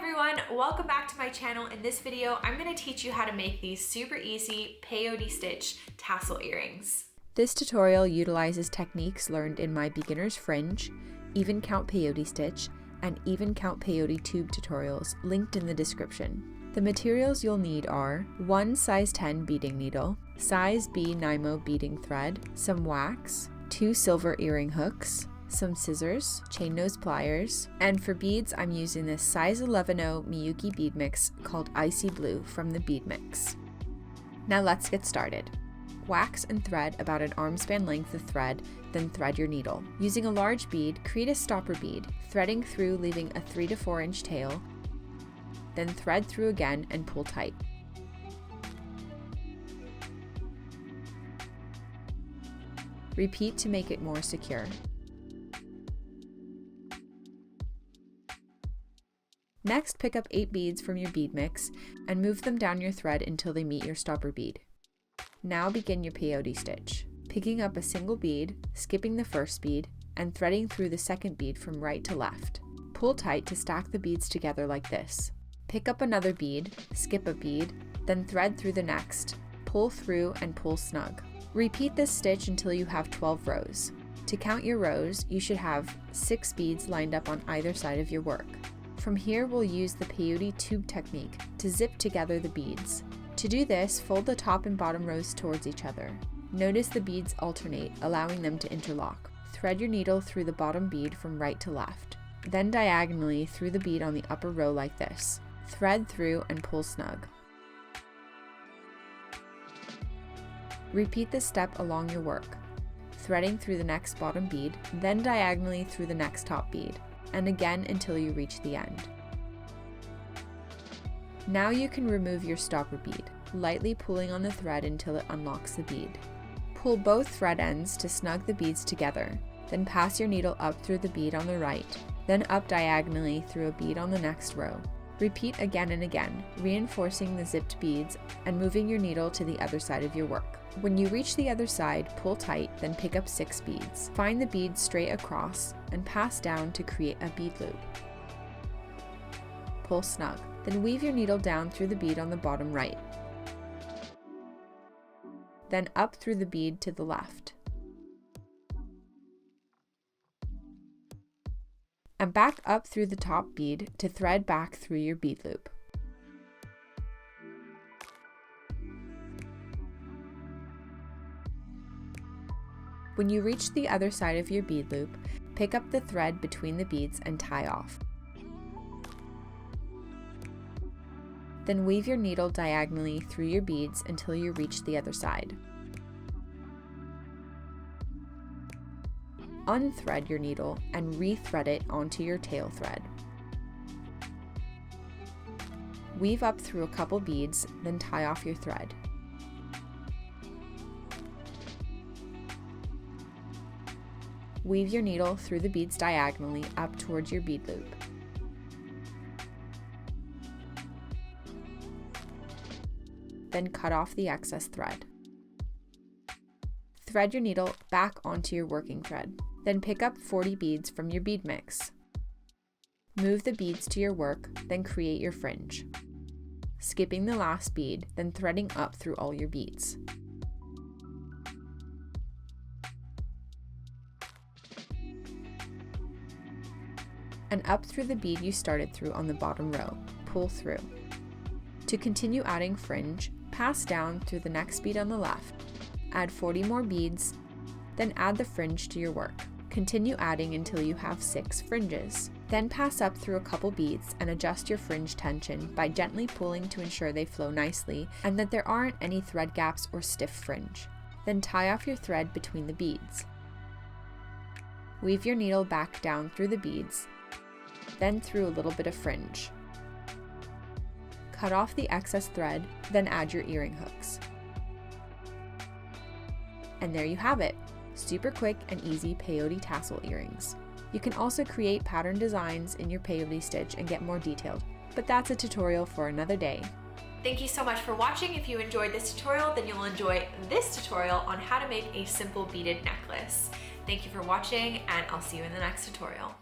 everyone, welcome back to my channel. In this video, I'm going to teach you how to make these super easy peyote stitch tassel earrings. This tutorial utilizes techniques learned in my beginner's fringe, even count peyote stitch, and even count peyote tube tutorials linked in the description. The materials you'll need are 1 size 10 beading needle, size B Nymo beading thread, some wax, 2 silver earring hooks, some scissors, chain nose pliers, and for beads I'm using this size 11/0 Miyuki bead mix called Icy Blue from the Bead Mix. Now let's get started. Wax and thread about an arm span length of thread, then thread your needle. Using a large bead, create a stopper bead, threading through leaving a 3 to 4 inch tail, then thread through again and pull tight. Repeat to make it more secure. Next, pick up 8 beads from your bead mix and move them down your thread until they meet your stopper bead. Now begin your peyote stitch, picking up a single bead, skipping the first bead, and threading through the second bead from right to left. Pull tight to stack the beads together like this. Pick up another bead, skip a bead, then thread through the next. Pull through and pull snug. Repeat this stitch until you have 12 rows. To count your rows, you should have 6 beads lined up on either side of your work. From here, we'll use the peyote tube technique to zip together the beads. To do this, fold the top and bottom rows towards each other. Notice the beads alternate, allowing them to interlock. Thread your needle through the bottom bead from right to left, then diagonally through the bead on the upper row like this. Thread through and pull snug. Repeat this step along your work, threading through the next bottom bead, then diagonally through the next top bead, and again until you reach the end. Now you can remove your stopper bead, lightly pulling on the thread until it unlocks the bead. Pull both thread ends to snug the beads together, then pass your needle up through the bead on the right, then up diagonally through a bead on the next row. Repeat again and again, reinforcing the zipped beads and moving your needle to the other side of your work. When you reach the other side, pull tight, then pick up 6 beads. Find the beads straight across and pass down to create a bead loop. Pull snug, then weave your needle down through the bead on the bottom right, then up through the bead to the left, and back up through the top bead to thread back through your bead loop. When you reach the other side of your bead loop, pick up the thread between the beads and tie off. Then weave your needle diagonally through your beads until you reach the other side. Unthread your needle and rethread it onto your tail thread. Weave up through a couple beads, then tie off your thread. Weave your needle through the beads diagonally up towards your bead loop. Then cut off the excess thread. Thread your needle back onto your working thread. Then pick up 40 beads from your bead mix. Move the beads to your work, then create your fringe. Skipping the last bead, then threading up through all your beads. And up through the bead you started through on the bottom row. Pull through. To continue adding fringe, pass down through the next bead on the left. Add 40 more beads, then add the fringe to your work. Continue adding until you have 6 fringes. Then pass up through a couple beads and adjust your fringe tension by gently pulling to ensure they flow nicely and that there aren't any thread gaps or stiff fringe. Then tie off your thread between the beads. Weave your needle back down through the beads, then through a little bit of fringe. Cut off the excess thread, then add your earring hooks. And there you have it, super quick and easy peyote tassel earrings. You can also create pattern designs in your peyote stitch and get more detailed, but that's a tutorial for another day. Thank you so much for watching. If you enjoyed this tutorial, then you'll enjoy this tutorial on how to make a simple beaded necklace. Thank you for watching, and I'll see you in the next tutorial.